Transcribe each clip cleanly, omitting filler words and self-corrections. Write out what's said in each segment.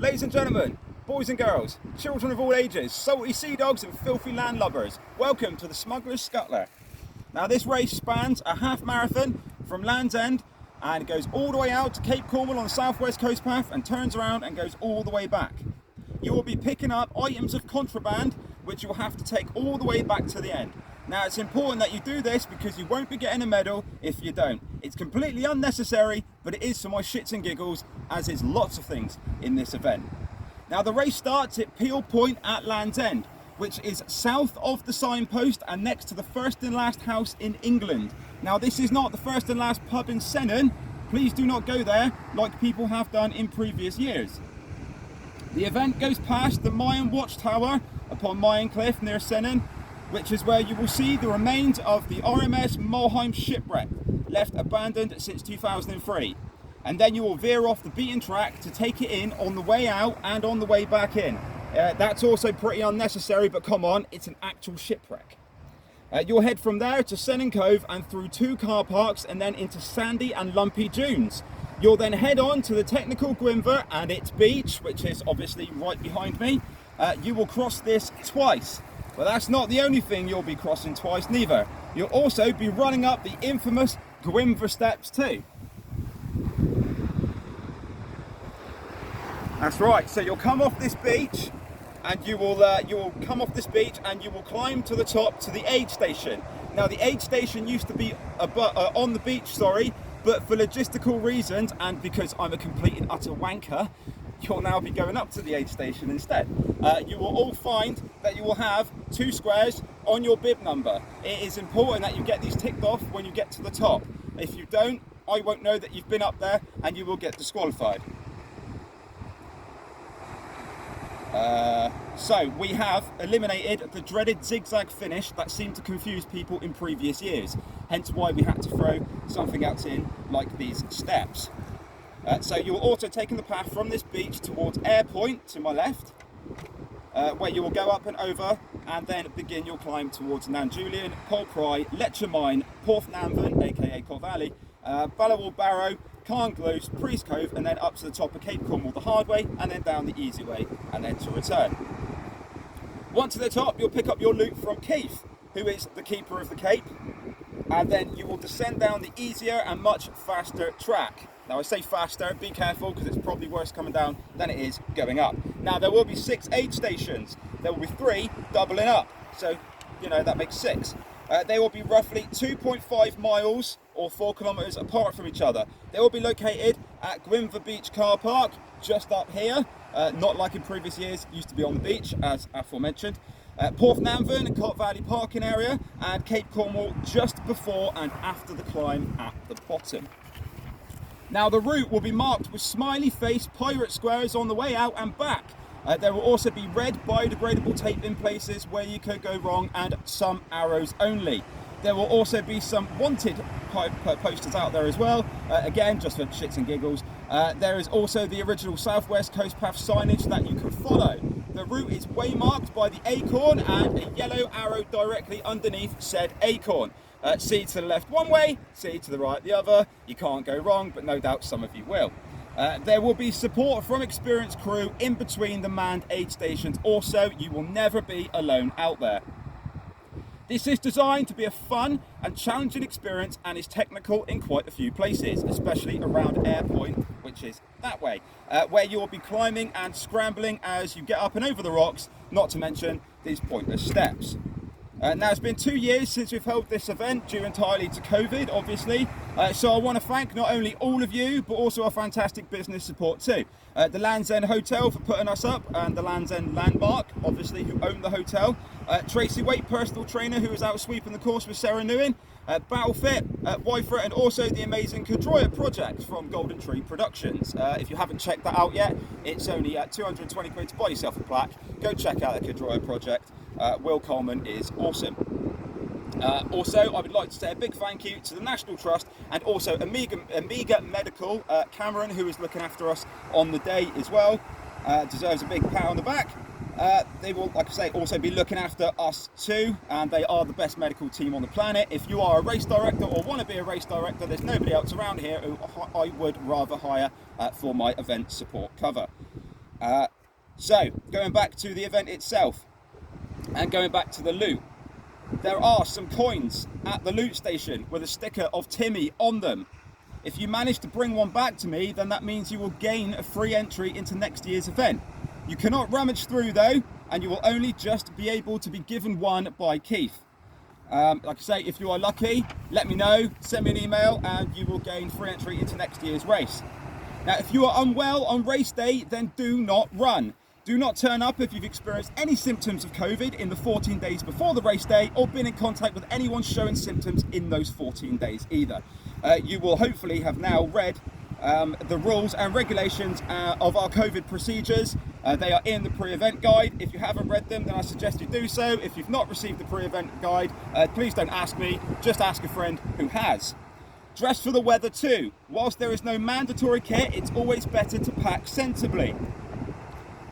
Ladies and gentlemen, boys and girls, children of all ages, salty sea dogs and filthy landlubbers, welcome to the Smugglers Scuttler. Now this race spans a half marathon from Land's End and it goes all the way out to Cape Cornwall on the southwest coast path and turns around and goes all the way back. You will be picking up items of contraband which you'll have to take all the way back to the end. Now it's important that you do this because you won't be getting a medal if you don't. It's completely unnecessary, but it is for my shits and giggles, as is lots of things in this event. Now the race starts at Peel Point at Land's End, which is south of the signpost and next to the first and last house in England. Now this is not the first and last pub in Sennan. Please do not go there like people have done in previous years. The event goes past the Mayan Watchtower upon Mayan Cliff near Sennan, which is where you will see the remains of the RMS Mulheim shipwreck, left abandoned since 2003. And then you will veer off the beaten track to take it in on the way out and on the way back in. That's also pretty unnecessary, but come on, it's an actual shipwreck. You'll head from there to Sennan Cove and through 2 car parks and then into sandy and lumpy dunes. You'll then head on to the technical Gwynfor and its beach, which is obviously right behind me. You will cross this twice. But that's not the only thing you'll be crossing twice neither. You'll also be running up the infamous Gwynfor steps too. That's right, so you'll come off this beach and you will climb to the top to the aid station. Now the aid station used to be on the beach, but for logistical reasons and because I'm a complete and utter wanker, you'll now be going up to the aid station instead. You will all find that you will have 2 squares on your bib number. It is important that you get these ticked off when you get to the top. If you don't, I won't know that you've been up there and you will get disqualified. So we have eliminated the dreaded zigzag finish that seemed to confuse people in previous years, hence why we had to throw something else in like these steps. So you're also taking the path from this beach towards Air Point to my left, where you will go up and over and then begin your climb towards Nanjulian, Polpry, Letcher Mine, Porthnamfon, aka Corvallis, Ballawall Barrow, Carngloose, Priest Cove, and then up to the top of Cape Cornwall the hard way, and then down the easy way, and then to return. Once at the top, you'll pick up your loot from Keith, who is the keeper of the Cape, and then you will descend down the easier and much faster track. Now I say faster, be careful because it's probably worse coming down than it is going up. Now there will be 6 aid stations. There will be 3 doubling up. So, that makes 6. They will be roughly 2.5 miles or 4 kilometres apart from each other. They will be located at Gwynfor Beach Car Park, just up here. Not like in previous years, used to be on the beach, as aforementioned. Porthnamfon, Cot Valley parking area, and Cape Cornwall just before and after the climb at the bottom. Now the route will be marked with smiley face pirate squares on the way out and back. There will also be red biodegradable tape in places where you could go wrong and some arrows only. There will also be some wanted posters out there as well, again just for shits and giggles. There is also the original Southwest Coast Path signage that you can follow. The route is waymarked by the acorn and a yellow arrow directly underneath said acorn. See to the left one way, see to the right the other. You can't go wrong, but no doubt some of you will. There will be support from experienced crew in between the manned aid stations. Also, you will never be alone out there. This is designed to be a fun and challenging experience and is technical in quite a few places, especially around Air Point, which is that way, where you will be climbing and scrambling as you get up and over the rocks, not to mention these pointless steps. Now it's been 2 years since we've held this event, due entirely to COVID obviously, so I want to thank not only all of you but also our fantastic business support too. The Land's End Hotel for putting us up, and the Land's End Landmark obviously who own the hotel, Tracy Waite, personal trainer who was out sweeping the course with Sarah Newin, Battlefit, Wyford, and also the amazing Cadroya project from Golden Tree Productions. If you haven't checked that out yet, it's only 220 quid to buy yourself a plaque. Go check out the Cadroya project. Will Coleman is awesome. Also, I would like to say a big thank you to the National Trust and also Amiga Medical, Cameron, who is looking after us on the day as well. Deserves a big pat on the back. They will, like I say, also be looking after us too, and they are the best medical team on the planet. If you are a race director or want to be a race director, there's nobody else around here who I would rather hire for my event support cover. So, going back to the event itself and going back to the loot, there are some coins at the loot station with a sticker of Timmy on them. If you manage to bring one back to me, then that means you will gain a free entry into next year's event. You cannot rummage through though, and you will only just be able to be given one by Keith. Like I say, if you are lucky, let me know, send me an email, and you will gain free entry into next year's race. Now, if you are unwell on race day, then do not run. Do not turn up if you've experienced any symptoms of COVID in the 14 days before the race day, or been in contact with anyone showing symptoms in those 14 days either. You will hopefully have now read the rules and regulations of our COVID procedures. They are in the pre-event guide. If you haven't read them, then I suggest you do so. If you've not received the pre-event guide, please don't ask me, just ask a friend who has. Dress for the weather too. Whilst there is no mandatory kit, it's always better to pack sensibly.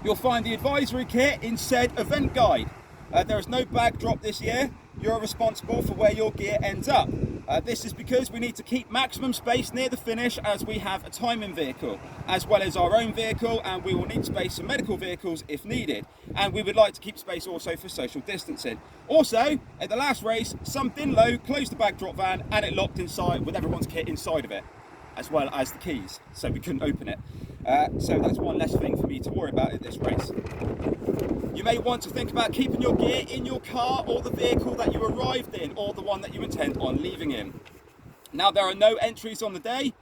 You'll find the advisory kit in said event guide. There is no bag drop this year. You're responsible for where your gear ends up. This is because we need to keep maximum space near the finish, as we have a timing vehicle, as well as our own vehicle, and we will need space for medical vehicles if needed. And we would like to keep space also for social distancing. Also, at the last race, some bin low closed the bag drop van and it locked inside with everyone's kit inside of it, as well as the keys, so we couldn't open it. So that's one less thing for me to worry about at this race. You may want to think about keeping your gear in your car or the vehicle that you arrived in, or the one that you intend on leaving in. Now, there are no entries on the day.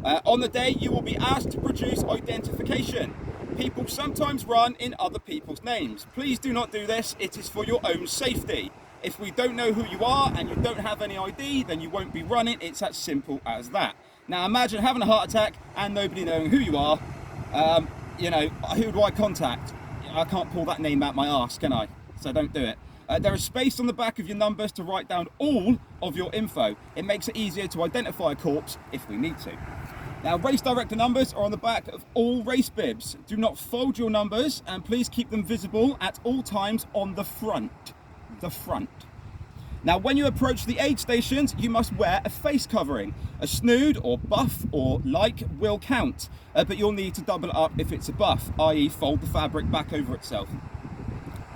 On the day, you will be asked to produce identification. People sometimes run in other people's names. Please do not do this. It is for your own safety. If we don't know who you are and you don't have any ID, then you won't be running. It's as simple as that. Now, imagine having a heart attack and nobody knowing who you are. Who do I contact? I can't pull that name out my arse, can I? So don't do it. There is space on the back of your numbers to write down all of your info. It makes it easier to identify a corpse if we need to. Now, race director numbers are on the back of all race bibs. Do not fold your numbers, and please keep them visible at all times on the front. The front. Now, when you approach the aid stations, you must wear a face covering. A snood or buff or like will count, but you'll need to double it up if it's a buff, i.e. fold the fabric back over itself.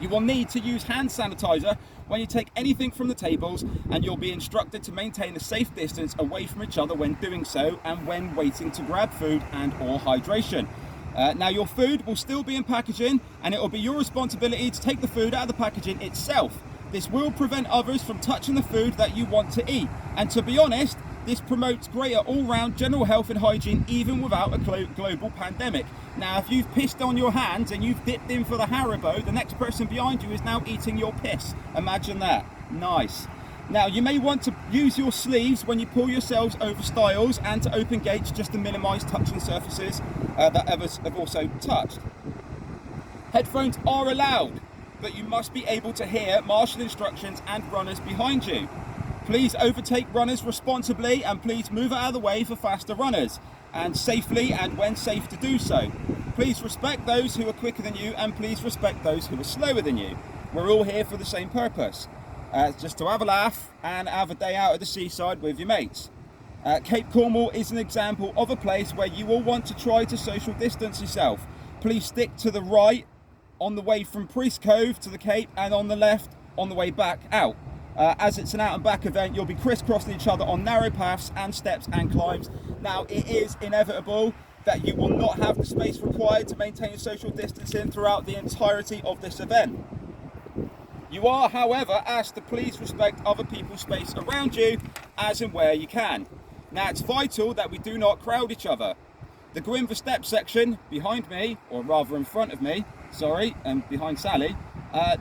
You will need to use hand sanitizer when you take anything from the tables, and you'll be instructed to maintain a safe distance away from each other when doing so, and when waiting to grab food and or hydration. Now, your food will still be in packaging, and it will be your responsibility to take the food out of the packaging itself. This will prevent others from touching the food that you want to eat. And to be honest, this promotes greater all-round general health and hygiene, even without a global pandemic. Now, if you've pissed on your hands and you've dipped in for the Haribo, the next person behind you is now eating your piss. Imagine that. Nice. Now, you may want to use your sleeves when you pull yourselves over stiles, and to open gates just to minimise touching surfaces that others have also touched. Headphones are allowed, but you must be able to hear martial instructions and runners behind you. Please overtake runners responsibly, and please move out of the way for faster runners, and safely and when safe to do so. Please respect those who are quicker than you, and please respect those who are slower than you. We're all here for the same purpose, just to have a laugh and have a day out at the seaside with your mates. Cape Cornwall is an example of a place where you will want to try to social distance yourself. Please stick to the right on the way from Priest Cove to the Cape, and on the left on the way back out. As it's an out and back event, you'll be crisscrossing each other on narrow paths and steps and climbs. Now, it is inevitable that you will not have the space required to maintain social distancing throughout the entirety of this event. You are, however, asked to please respect other people's space around you, as and where you can. Now, it's vital that we do not crowd each other. The Go in the Step section behind me, or rather in front of me, and behind Sally,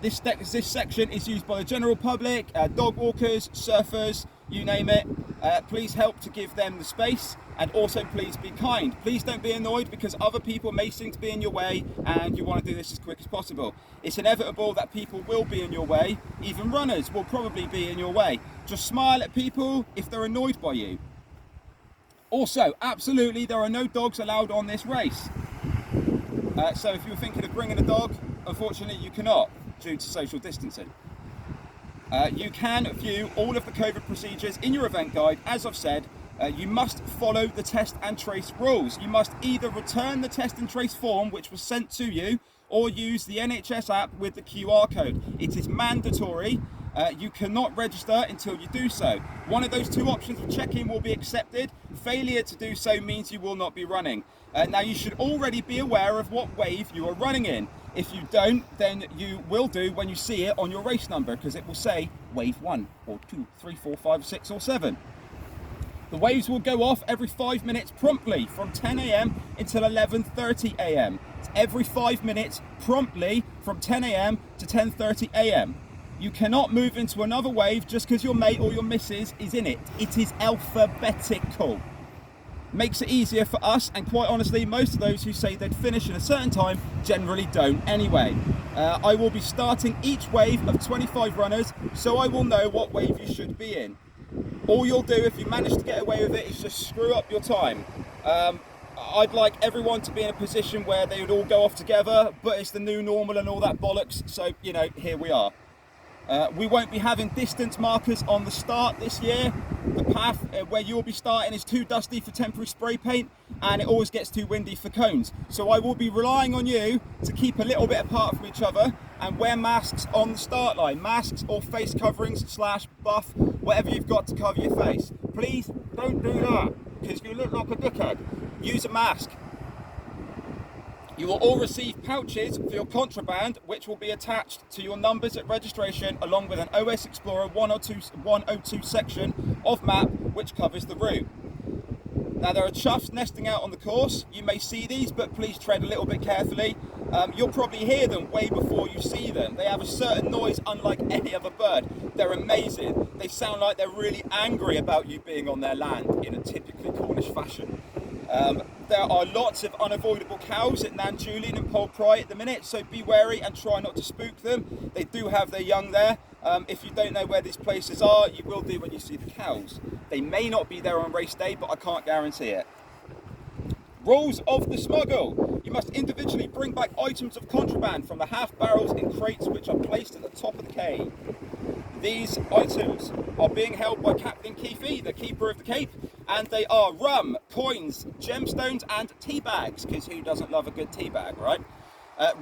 this section is used by the general public, dog walkers, surfers, you name it. Please help to give them the space, and also please be kind. Please don't be annoyed because other people may seem to be in your way, and you want to do this as quick as possible. It's inevitable that people will be in your way. Even runners will probably be in your way. Just smile at people if they're annoyed by you. Also, absolutely, there are no dogs allowed on this race. So if you're thinking of bringing a dog, unfortunately you cannot, due to social distancing. You can view all of the COVID procedures in your event guide, as I've said, You must follow the test and trace rules. You must either return the test and trace form which was sent to you, or use the NHS app with the QR code. It is mandatory. You cannot register until you do so. One of those two options of check-in will be accepted. Failure to do so means you will not be running. Now you should already be aware of what wave you are running in. If you don't, then you will do when you see it on your race number, because it will say wave 1 or 2, 3, 4, 5, 6 or 7. The waves will go off every 5 minutes promptly from 10 a.m. until 11:30 a.m. It's every 5 minutes promptly from 10 a.m. to 10:30 a.m. You cannot move into another wave just because your mate or your missus is in it. It is alphabetical. Makes it easier for us, and quite honestly, most of those who say they'd finish in a certain time generally don't anyway. I will be starting each wave of 25 runners, so I will know what wave you should be in. All you'll do if you manage to get away with it is just screw up your time. I'd like everyone to be in a position where they would all go off together, but it's the new normal and all that bollocks, so, you know, here we are. We won't be having distance markers on the start this year. The path where you'll be starting is too dusty for temporary spray paint, and it always gets too windy for cones. So I will be relying on you to keep a little bit apart from each other and wear masks on the start line. Masks or face coverings / buff, whatever you've got to cover your face. Please don't do that, because you look like a dickhead. Use a mask. You will all receive pouches for your contraband, which will be attached to your numbers at registration, along with an OS Explorer 102 section of map which covers the route. Now, there are chuffs nesting out on the course. You may see these, but please tread a little bit carefully. You'll probably hear them way before you see them. They have a certain noise unlike any other bird. They're amazing. They sound like they're really angry about you being on their land in a typically Cornish fashion. There are lots of unavoidable cows at Nan Julian and Pole Pry at the minute, so be wary and try not to spook them. They do have their young there. If you don't know where these places are, you will do when you see the cows. They may not be there on race day, but I can't guarantee it. Rules of the smuggle. You must individually bring back items of contraband from the half barrels in crates which are placed at the top of the cave. These items are being held by Captain Keefe, the keeper of the Cape, and they are rum, coins, gemstones and tea bags, because who doesn't love a good tea bag, right?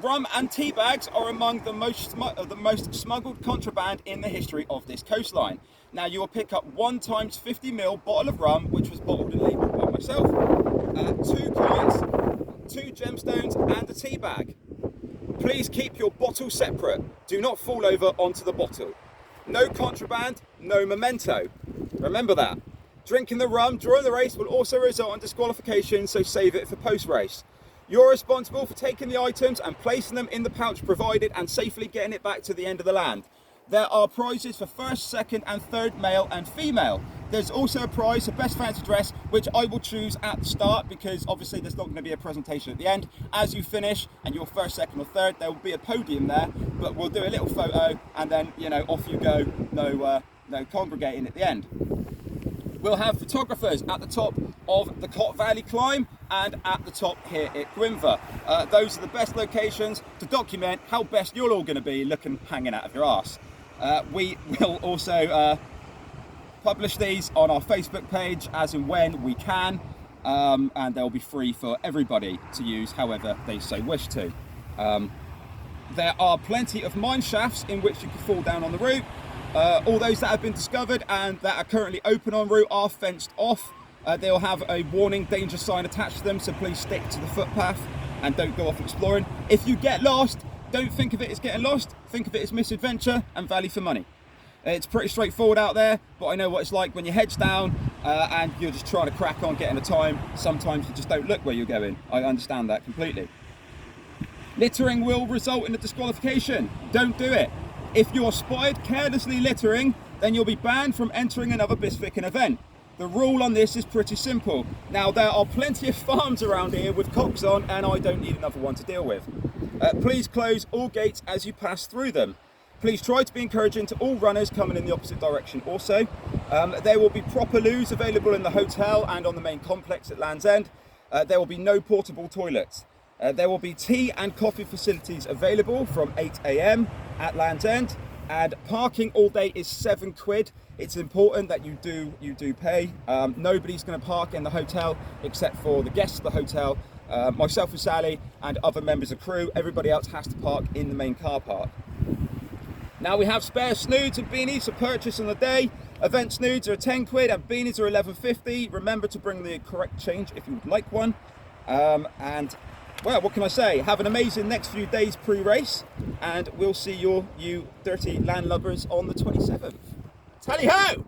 Rum and tea bags are among the most smuggled contraband in the history of this coastline. Now you will pick up 1 times 50ml bottle of rum, which was bottled and labelled by myself, 2 coins, 2 gemstones and a tea bag. Please keep your bottle separate. Do not fall over onto the bottle. No contraband, no memento. Remember that. Drinking the rum during the race will also result in disqualification, so save it for post-race. You're responsible for taking the items and placing them in the pouch provided and safely getting it back to the end of the land. There are prizes for first, second and third male and female. There's also a prize for best fancy dress, which I will choose at the start, because obviously there's not going to be a presentation at the end. As you finish and you're first, second or third, there will be a podium there, but we'll do a little photo and then, you know, off you go. No congregating at the end. We'll have photographers at the top of the Cot Valley climb and at the top here at Gwynfor. Those are the best locations to document how best you're all going to be looking hanging out of your arse. We will also publish these on our Facebook page as and when we can, and they'll be free for everybody to use however they so wish to. There are plenty of mine shafts in which you can fall down on the route. All those that have been discovered and that are currently open en route are fenced off. They'll have a warning danger sign attached to them, so please stick to the footpath and don't go off exploring. If you get lost, don't think of it as getting lost, think of it as misadventure and value for money. It's pretty straightforward out there, but I know what it's like when your head's down and you're just trying to crack on getting a time. Sometimes you just don't look where you're going. I understand that completely. Littering will result in a disqualification. Don't do it. If you're spotted carelessly littering, then you'll be banned from entering another Bisficken event. The rule on this is pretty simple. Now, there are plenty of farms around here with cocks on, and I don't need another one to deal with. Please close all gates as you pass through them. Please try to be encouraging to all runners coming in the opposite direction also. There will be proper loos available in the hotel and on the main complex at Land's End. There will be no portable toilets. There will be tea and coffee facilities available from 8 a.m. at Land's End. And parking all day is £7. It's important that you do pay. Nobody's going to park in the hotel except for the guests of the hotel, myself and Sally, and other members of crew. Everybody else has to park in the main car park. Now we have spare snoods and beanies to purchase on the day. Event snoods are £10 and beanies are £11.50. Remember to bring the correct change if you would like one. And well, what can I say? Have an amazing next few days pre-race, and we'll see you dirty landlubbers on the 27th. Tally-ho!